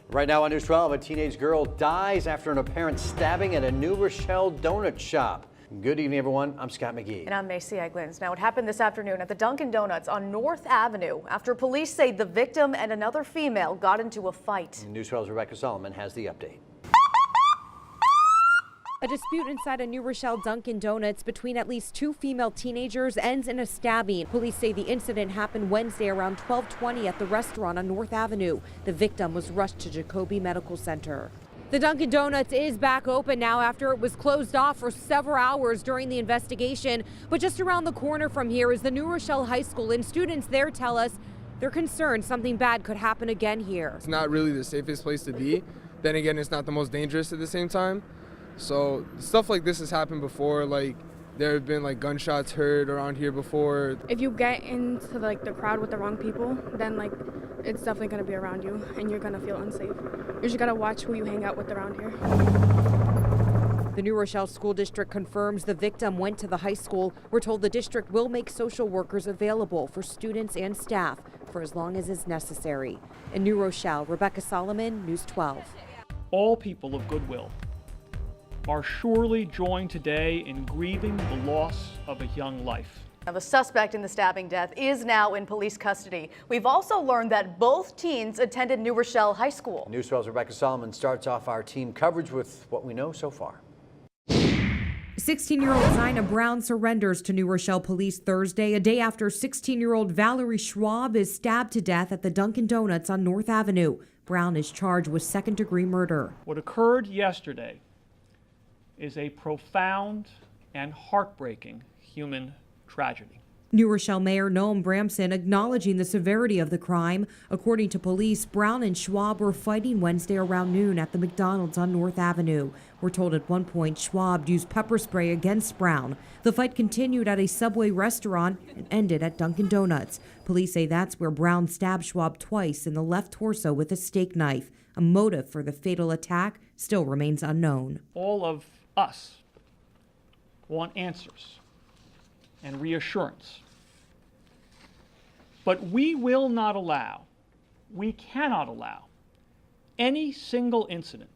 Right now on News 12, a teenage girl dies after an apparent stabbing at a New Rochelle donut shop. Good evening, everyone. I'm Scott McGee. And I'm Macy Eglins. Now, it happened this afternoon at the Dunkin' Donuts on North Avenue after police say the victim and another female got into a fight. News 12's Rebecca Solomon has the update. A dispute inside a New Rochelle Dunkin' Donuts between at least two female teenagers ends in a stabbing. Police say the incident happened Wednesday around 12:20 at the restaurant on North Avenue. The victim was rushed to Jacoby Medical Center. The Dunkin' Donuts is back open now after it was closed off for several hours during the investigation. But just around the corner from here is the New Rochelle High School, and students there tell us they're concerned something bad could happen again here. It's not really the safest place to be. Then again, it's not the most dangerous at the same time. So stuff like this has happened before. Like there have been like gunshots heard around here before. If you get into like the crowd with the wrong people, then like it's definitely going to be around you and you're going to feel unsafe. You just got to watch who you hang out with around here. The New Rochelle School District confirms the victim went to the high school. We're told the district will make social workers available for students and staff for as long as is necessary. In New Rochelle, Rebecca Solomon, News 12. All people of goodwill are surely joined today in grieving the loss of a young life. Now, the suspect in the stabbing death is now in police custody. We've also learned that both teens attended New Rochelle High School. News 12's Rebecca Solomon starts off our team coverage with what we know so far. 16-year-old Zina Brown surrenders to New Rochelle police Thursday, a day after 16-year-old Valerie Schwab is stabbed to death at the Dunkin' Donuts on North Avenue. Brown is charged with second-degree murder. What occurred yesterday is a profound and heartbreaking human tragedy. New Rochelle Mayor Noam Bramson acknowledging the severity of the crime. According to police, Brown and Schwab were fighting Wednesday around noon at the McDonald's on North Avenue. We're told at one point Schwab used pepper spray against Brown. The fight continued at a Subway restaurant and ended at Dunkin' Donuts. Police say that's where Brown stabbed Schwab twice in the left torso with a steak knife. A motive for the fatal attack still remains unknown. All of us want answers and reassurance. But we will not allow, we cannot allow, any single incident,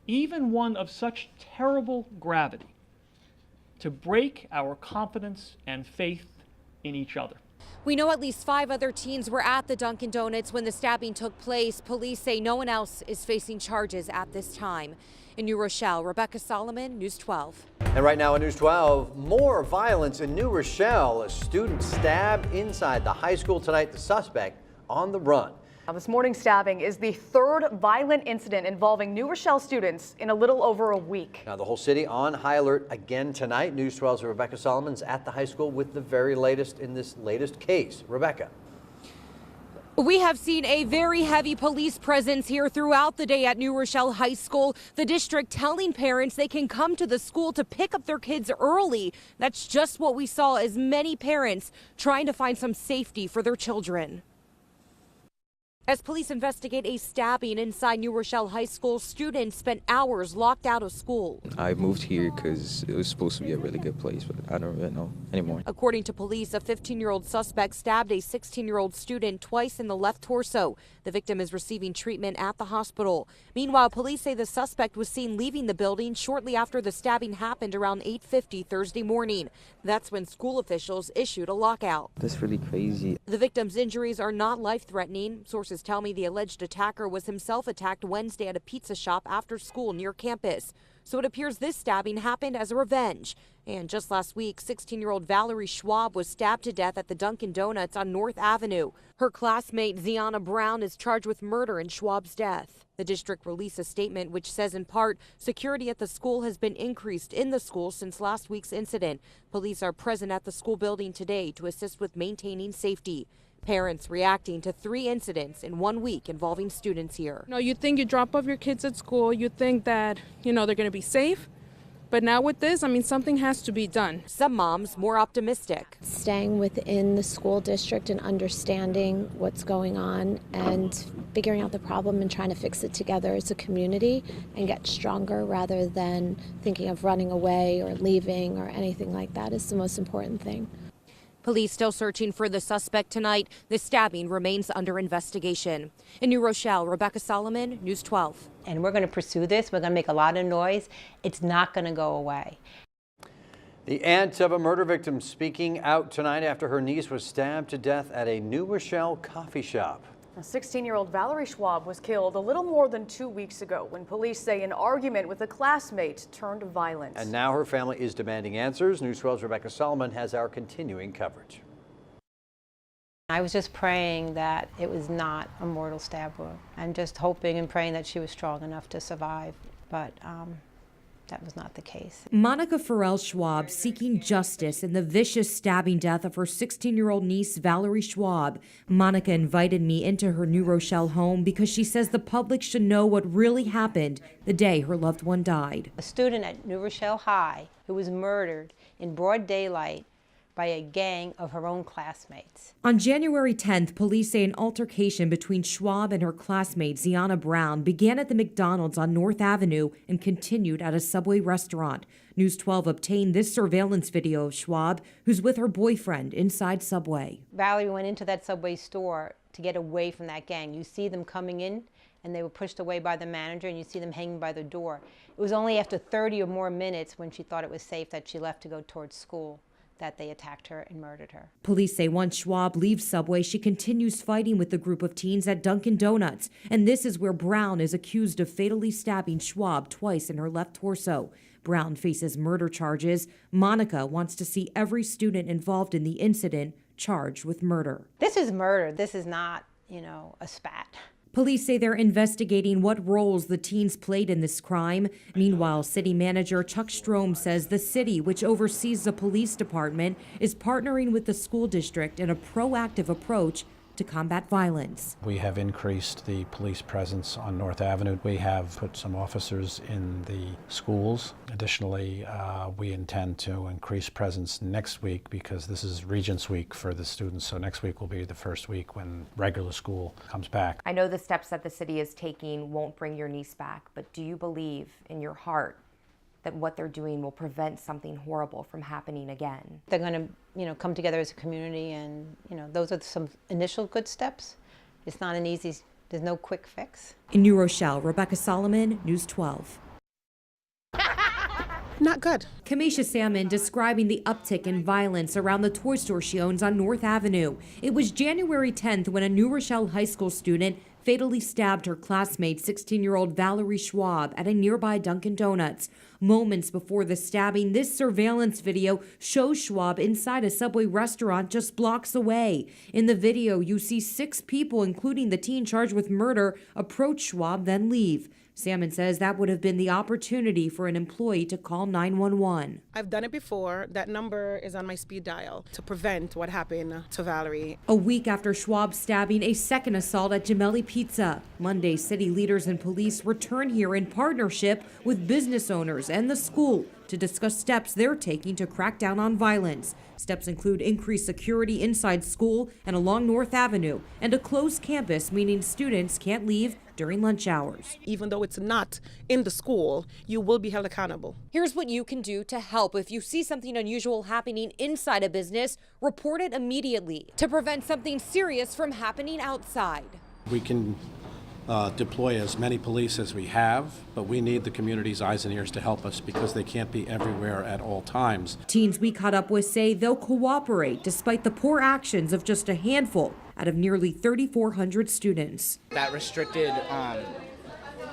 even one of such terrible gravity, to break our confidence and faith in each other. We know at least 5 other teens were at the Dunkin' Donuts when the stabbing took place. Police say no one else is facing charges at this time. In New Rochelle, Rebecca Solomon, News 12. And right now on News 12, more violence in New Rochelle. A student stabbed inside the high school tonight. The suspect on the run. Now, this morning's stabbing is the third violent incident involving New Rochelle students in a little over a week. Now, the whole city on high alert again tonight. News 12's Rebecca Solomon's at the high school with the very latest in this latest case. Rebecca. We have seen a very heavy police presence here throughout the day at New Rochelle High School. The district telling parents they can come to the school to pick up their kids early. That's just what we saw as many parents trying to find some safety for their children. As police investigate a stabbing inside New Rochelle High School, students spent hours locked out of school. I moved here because it was supposed to be a really good place, but I don't really know anymore. According to police, a 15-year-old suspect stabbed a 16-year-old student twice in the left torso. The victim is receiving treatment at the hospital. Meanwhile, police say the suspect was seen leaving the building shortly after the stabbing happened around 8:50 Thursday morning. That's when school officials issued a lockout. That's really crazy. The victim's injuries are not life-threatening. Sources tell me the alleged attacker was himself attacked Wednesday at a pizza shop after school near campus. So it appears this stabbing happened as a revenge. And just last week, 16-year-old Valerie Schwab was stabbed to death at the Dunkin' Donuts on North Avenue. Her classmate, Zina Brown, is charged with murder in Schwab's death. The district released a statement which says in part, security at the school has been increased in the school since last week's incident. Police are present at the school building today to assist with maintaining safety. Parents reacting to 3 incidents in 1 week involving students here. You think you drop off your kids at school, you think that, they're going to be safe. But now with this, something has to be done. Some moms more optimistic. Staying within the school district and understanding what's going on and figuring out the problem and trying to fix it together as a community and get stronger rather than thinking of running away or leaving or anything like that is the most important thing. Police still searching for the suspect tonight. The stabbing remains under investigation. In New Rochelle, Rebecca Solomon, News 12. And we're going to pursue this. We're going to make a lot of noise. It's not going to go away. The aunt of a murder victim speaking out tonight after her niece was stabbed to death at a New Rochelle coffee shop. A 16-year-old Valerie Schwab was killed a little more than 2 weeks ago when police say an argument with a classmate turned violent. And now her family is demanding answers. News 12's Rebecca Solomon has our continuing coverage. I was just praying that it was not a mortal stab wound. I'm just hoping and praying that she was strong enough to survive, but that was not the case. Monica Farrell Schwab seeking justice in the vicious stabbing death of her 16-year-old niece, Valerie Schwab. Monica invited me into her New Rochelle home because she says the public should know what really happened the day her loved one died. A student at New Rochelle High who was murdered in broad daylight by a gang of her own classmates. On January 10th, police say an altercation between Schwab and her classmate, Ziana Brown, began at the McDonald's on North Avenue and continued at a Subway restaurant. News 12 obtained this surveillance video of Schwab, who's with her boyfriend inside Subway. Valerie went into that Subway store to get away from that gang. You see them coming in, and they were pushed away by the manager, and you see them hanging by the door. It was only after 30 or more minutes, when she thought it was safe, that she left to go towards school, that they attacked her and murdered her. Police say once Schwab leaves Subway, she continues fighting with the group of teens at Dunkin' Donuts. And this is where Brown is accused of fatally stabbing Schwab twice in her left torso. Brown faces murder charges. Monica wants to see every student involved in the incident charged with murder. This is murder. This is not, a spat. Police say they're investigating what roles the teens played in this crime. Meanwhile, city manager Chuck Strom says the city, which oversees the police department, is partnering with the school district in a proactive approach to combat violence. We have increased the police presence on North Avenue. We have put some officers in the schools. Additionally, we intend to increase presence next week because this is Regents Week for the students. So next week will be the first week when regular school comes back. I know the steps that the city is taking won't bring your niece back, but do you believe in your heart that what they're doing will prevent something horrible from happening again? They're going to, come together as a community, and, those are some initial good steps. It's not an easy, there's no quick fix. In New Rochelle, Rebecca Solomon, News 12. Not good. Kamisha Salmon describing the uptick in violence around the toy store she owns on North Avenue. It was January 10th when a New Rochelle High School student fatally stabbed her classmate, 16-year-old Valerie Schwab, at a nearby Dunkin' Donuts. Moments before the stabbing, this surveillance video shows Schwab inside a Subway restaurant just blocks away. In the video, you see 6 people, including the teen charged with murder, approach Schwab, then leave. Salmon says that would have been the opportunity for an employee to call 911. I've done it before. That number is on my speed dial to prevent what happened to Valerie. A week after Schwab stabbing, a second assault at Gemelli Pizza. Monday, city leaders and police return here in partnership with business owners and the school to discuss steps they're taking to crack down on violence. Steps include increased security inside school and along North Avenue, and a closed campus, meaning students can't leave during lunch hours. Even though it's not in the school, you will be held accountable. Here's what you can do to help. If you see something unusual happening inside a business, report it immediately to prevent something serious from happening outside. We can deploy as many police as we have, but we need the community's eyes and ears to help us because they can't be everywhere at all times. Teens we caught up with say they'll cooperate despite the poor actions of just a handful out of nearly 3,400 students. That restricted kind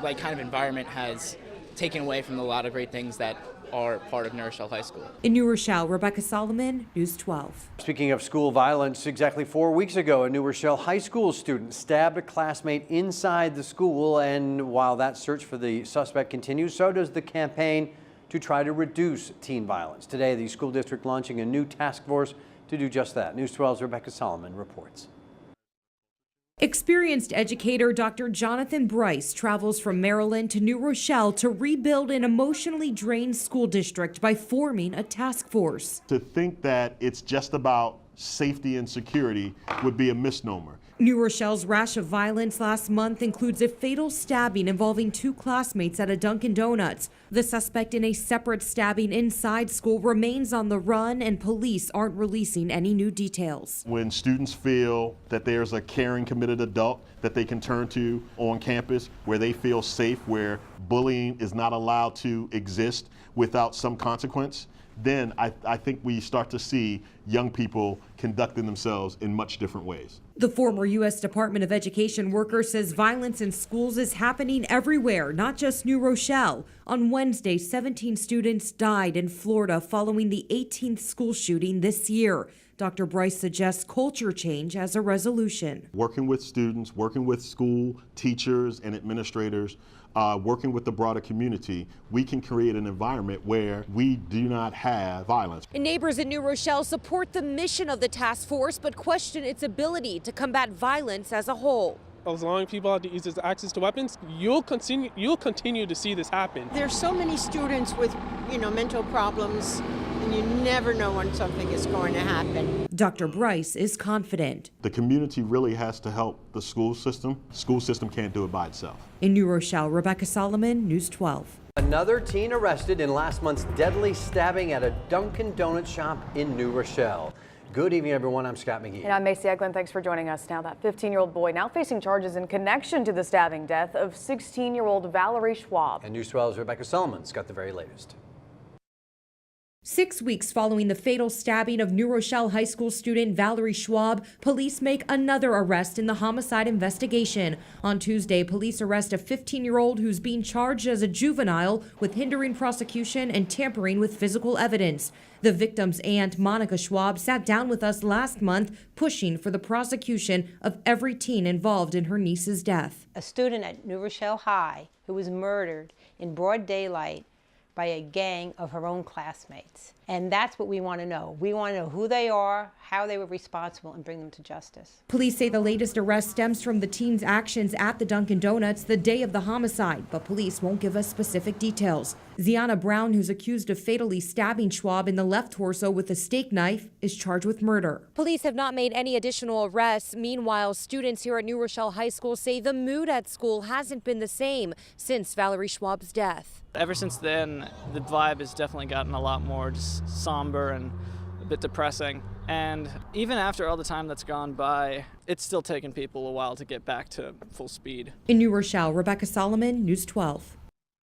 of environment has taken away from a lot of great things that are part of New Rochelle High School. In New Rochelle, Rebecca Solomon, News 12. Speaking of school violence, exactly 4 weeks ago, a New Rochelle High School student stabbed a classmate inside the school, and while that search for the suspect continues, so does the campaign to try to reduce teen violence. Today, the school district launching a new task force to do just that. News 12's Rebecca Solomon reports. Experienced educator Dr. Jonathan Bryce travels from Maryland to New Rochelle to rebuild an emotionally drained school district by forming a task force. To think that it's just about safety and security would be a misnomer. New Rochelle's rash of violence last month includes a fatal stabbing involving 2 classmates at a Dunkin' Donuts. The suspect in a separate stabbing inside school remains on the run, and police aren't releasing any new details. When students feel that there's a caring, committed adult that they can turn to on campus, where they feel safe, where bullying is not allowed to exist without some consequence, then I think we start to see young people conducting themselves in much different ways. The former U.S. Department of Education worker says violence in schools is happening everywhere, not just New Rochelle. On Wednesday, 17 students died in Florida following the 18th school shooting this year. Dr. Bryce suggests culture change as a resolution. Working with students, working with school teachers and administrators, working with the broader community, we can create an environment where we do not have violence. And neighbors in New Rochelle support the mission of the task force, but question its ability to combat violence as a whole. As long as people have to use access to weapons, you'll continue to see this happen. There's so many students with, mental problems, and you never know when something is going to happen. Dr. Bryce is confident. The community really has to help the school system. The school system can't do it by itself. In New Rochelle, Rebecca Solomon, News 12. Another teen arrested in last month's deadly stabbing at a Dunkin' Donuts shop in New Rochelle. Good evening, everyone. I'm Scott McGee. And I'm Macy Eglin. Thanks for joining us. Now, that 15-year-old boy now facing charges in connection to the stabbing death of 16-year-old Valerie Schwab. And News 12's Rebecca Solomon's got the very latest. 6 weeks following the fatal stabbing of New Rochelle High School student Valerie Schwab, police make another arrest in the homicide investigation. On Tuesday, police arrest a 15-year-old who's being charged as a juvenile with hindering prosecution and tampering with physical evidence. The victim's aunt, Monica Schwab, sat down with us last month, pushing for the prosecution of every teen involved in her niece's death. A student at New Rochelle High who was murdered in broad daylight by a gang of her own classmates. And that's what we want to know. We want to know who they are, how they were responsible, and bring them to justice. Police say the latest arrest stems from the teen's actions at the Dunkin' Donuts the day of the homicide, but police won't give us specific details. Ziana Brown, who's accused of fatally stabbing Schwab in the left torso with a steak knife, is charged with murder. Police have not made any additional arrests. Meanwhile, students here at New Rochelle High School say the mood at school hasn't been the same since Valerie Schwab's death. Ever since then, the vibe has definitely gotten a lot more just somber and a bit depressing. And even after all the time that's gone by, it's still taken people a while to get back to full speed. In New Rochelle, Rebecca Solomon, News 12.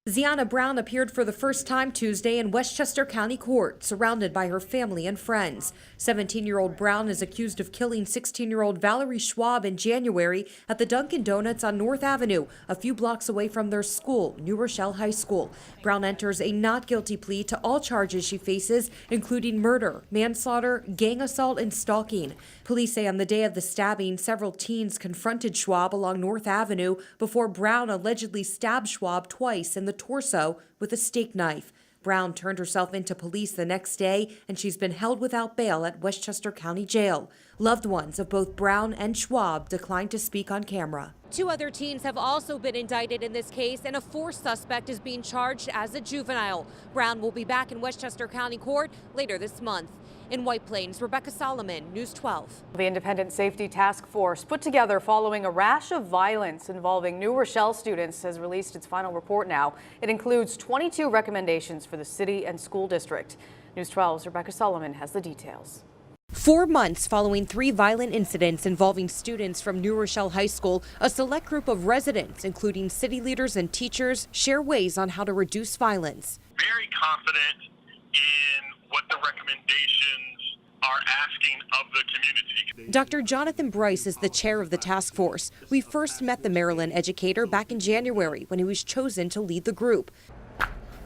Ziana Brown appeared for the first time Tuesday in Westchester County Court, surrounded by her family and friends. 17-year-old Brown is accused of killing 16-year-old Valerie Schwab in January at the Dunkin' Donuts on North Avenue, a few blocks away from their school, New Rochelle High School. Brown enters a not guilty plea to all charges she faces, including murder, manslaughter, gang assault, and stalking. Police say on the day of the stabbing, several teens confronted Schwab along North Avenue before Brown allegedly stabbed Schwab twice in the torso with a steak knife. Brown turned herself into police the next day, and she's been held without bail at Westchester County Jail. Loved ones of both Brown and Schwab declined to speak on camera. 2 other teens have also been indicted in this case, and a 4th suspect is being charged as a juvenile. Brown will be back in Westchester County Court later this month. In White Plains, Rebecca Solomon, News 12. The Independent Safety Task Force, put together following a rash of violence involving New Rochelle students, has released its final report now. It includes 22 recommendations for the city and school district. News 12's Rebecca Solomon has the details. 4 months following 3 violent incidents involving students from New Rochelle High School, a select group of residents, including city leaders and teachers, share ways on how to reduce violence. Very confident in what the recommendations are asking of the community. Dr. Jonathan Bryce is the chair of the task force. We first met the Maryland educator back in January when he was chosen to lead the group.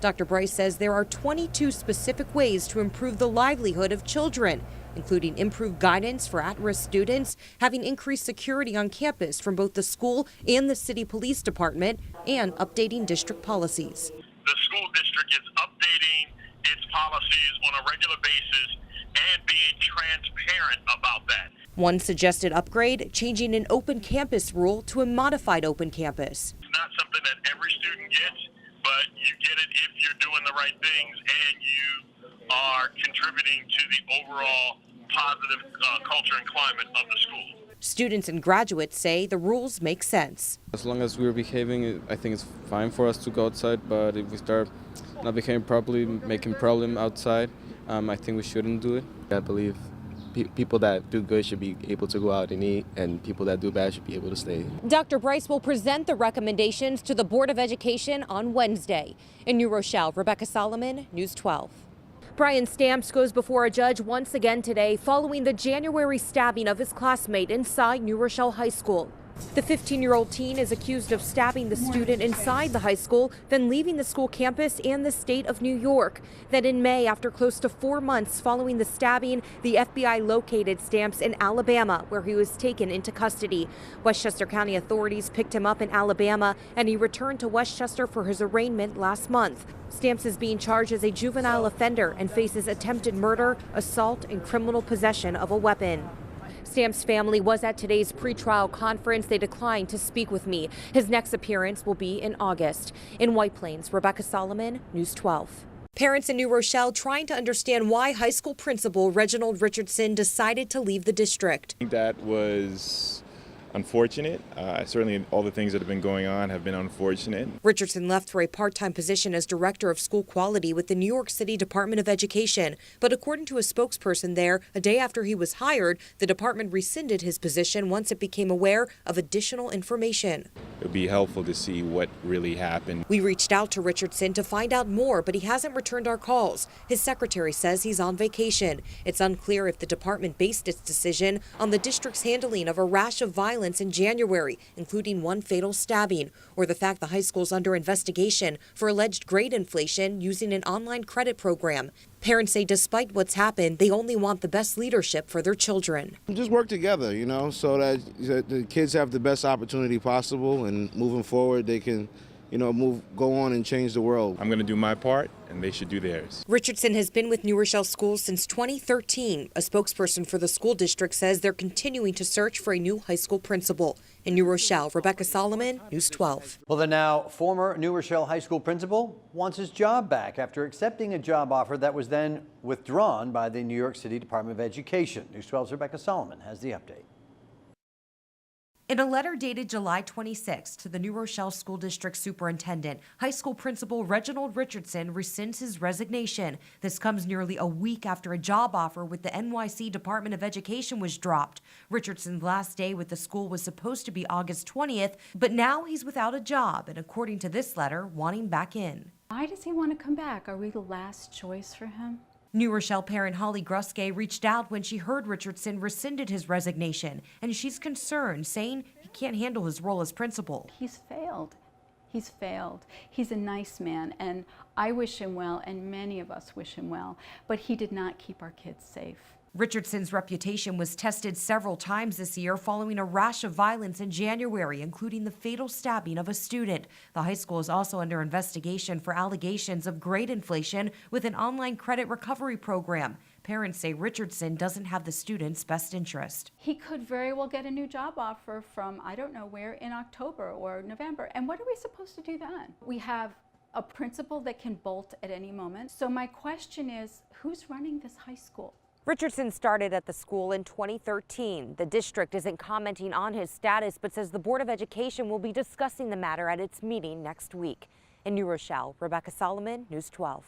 Dr. Bryce says there are 22 specific ways to improve the livelihood of children, including improved guidance for at-risk students, having increased security on campus from both the school and the city police department, and updating district policies. The school district is updating its policies on a regular basis and being transparent about that. One suggested upgrade, changing an open campus rule to a modified open campus. It's not something that every student gets, but you get it if you're doing the right things and you are contributing to the overall positive culture and climate of the school. Students and graduates say the rules make sense. As long as we're behaving, I think it's fine for us to go outside, but if we start not behaving properly, making problem outside, I think we shouldn't do it. I believe people that do good should be able to go out and eat, and people that do bad should be able to stay. Dr. Bryce will present the recommendations to the Board of Education on Wednesday. In New Rochelle, Rebecca Solomon, News 12. Brian Stamps goes before a judge once again today following the January stabbing of his classmate inside New Rochelle High School. The 15-year-old teen is accused of stabbing the student inside the high school, then leaving the school campus and the state of New York. Then in May, after close to 4 months following the stabbing, the FBI located Stamps in Alabama, where he was taken into custody. Westchester County authorities picked him up in Alabama, and he returned to Westchester for his arraignment last month. Stamps is being charged as a juvenile offender and faces attempted murder, assault, and criminal possession of a weapon. Stamps' family was at today's pretrial conference. They declined to speak with me. His next appearance will be in August. In White Plains, Rebecca Solomon, News 12. Parents in New Rochelle trying to understand why high school principal Reginald Richardson decided to leave the district. That was unfortunate. Certainly all the things that have been going on have been unfortunate. Richardson left for a part-time position as director of school quality with the New York City Department of Education. But according to a spokesperson there, a day after he was hired, the department rescinded his position once it became aware of additional information. It would be helpful to see what really happened. We reached out to Richardson to find out more, but he hasn't returned our calls. His secretary says he's on vacation. It's unclear if the department based its decision on the district's handling of a rash of violence in January, including one fatal stabbing, or the fact the high school's under investigation for alleged grade inflation using an online credit program. Parents say despite what's happened, they only want the best leadership for their children. Just work together, so that the kids have the best opportunity possible, and moving forward they can go on and change the world. I'm going to do my part, and they should do theirs. Richardson has been with New Rochelle Schools since 2013. A spokesperson for the school district says they're continuing to search for a new high school principal. In New Rochelle, Rebecca Solomon, News 12. Well, the now former New Rochelle High School principal wants his job back after accepting a job offer that was then withdrawn by the New York City Department of Education. News 12's Rebecca Solomon has the update. In a letter dated July 26 to the New Rochelle School District Superintendent, high school principal Reginald Richardson rescinds his resignation. This comes nearly a week after a job offer with the NYC Department of Education was dropped. Richardson's last day with the school was supposed to be August 20th, but now he's without a job and, according to this letter, wanting back in. Why does he want to come back? Are we the last choice for him? New Rochelle parent Holly Gruske reached out when she heard Richardson rescinded his resignation, and she's concerned, saying he can't handle his role as principal. He's failed. He's failed. He's a nice man, and I wish him well, and many of us wish him well, but he did not keep our kids safe. Richardson's reputation was tested several times this year following a rash of violence in January, including the fatal stabbing of a student. The high school is also under investigation for allegations of grade inflation with an online credit recovery program. Parents say Richardson doesn't have the students' best interest. He could very well get a new job offer from I don't know where in October or November. And what are we supposed to do then? We have a principal that can bolt at any moment. So my question is, who's running this high school? Richardson started at the school in 2013. The district isn't commenting on his status, but says the Board of Education will be discussing the matter at its meeting next week. In New Rochelle, Rebecca Solomon, News 12.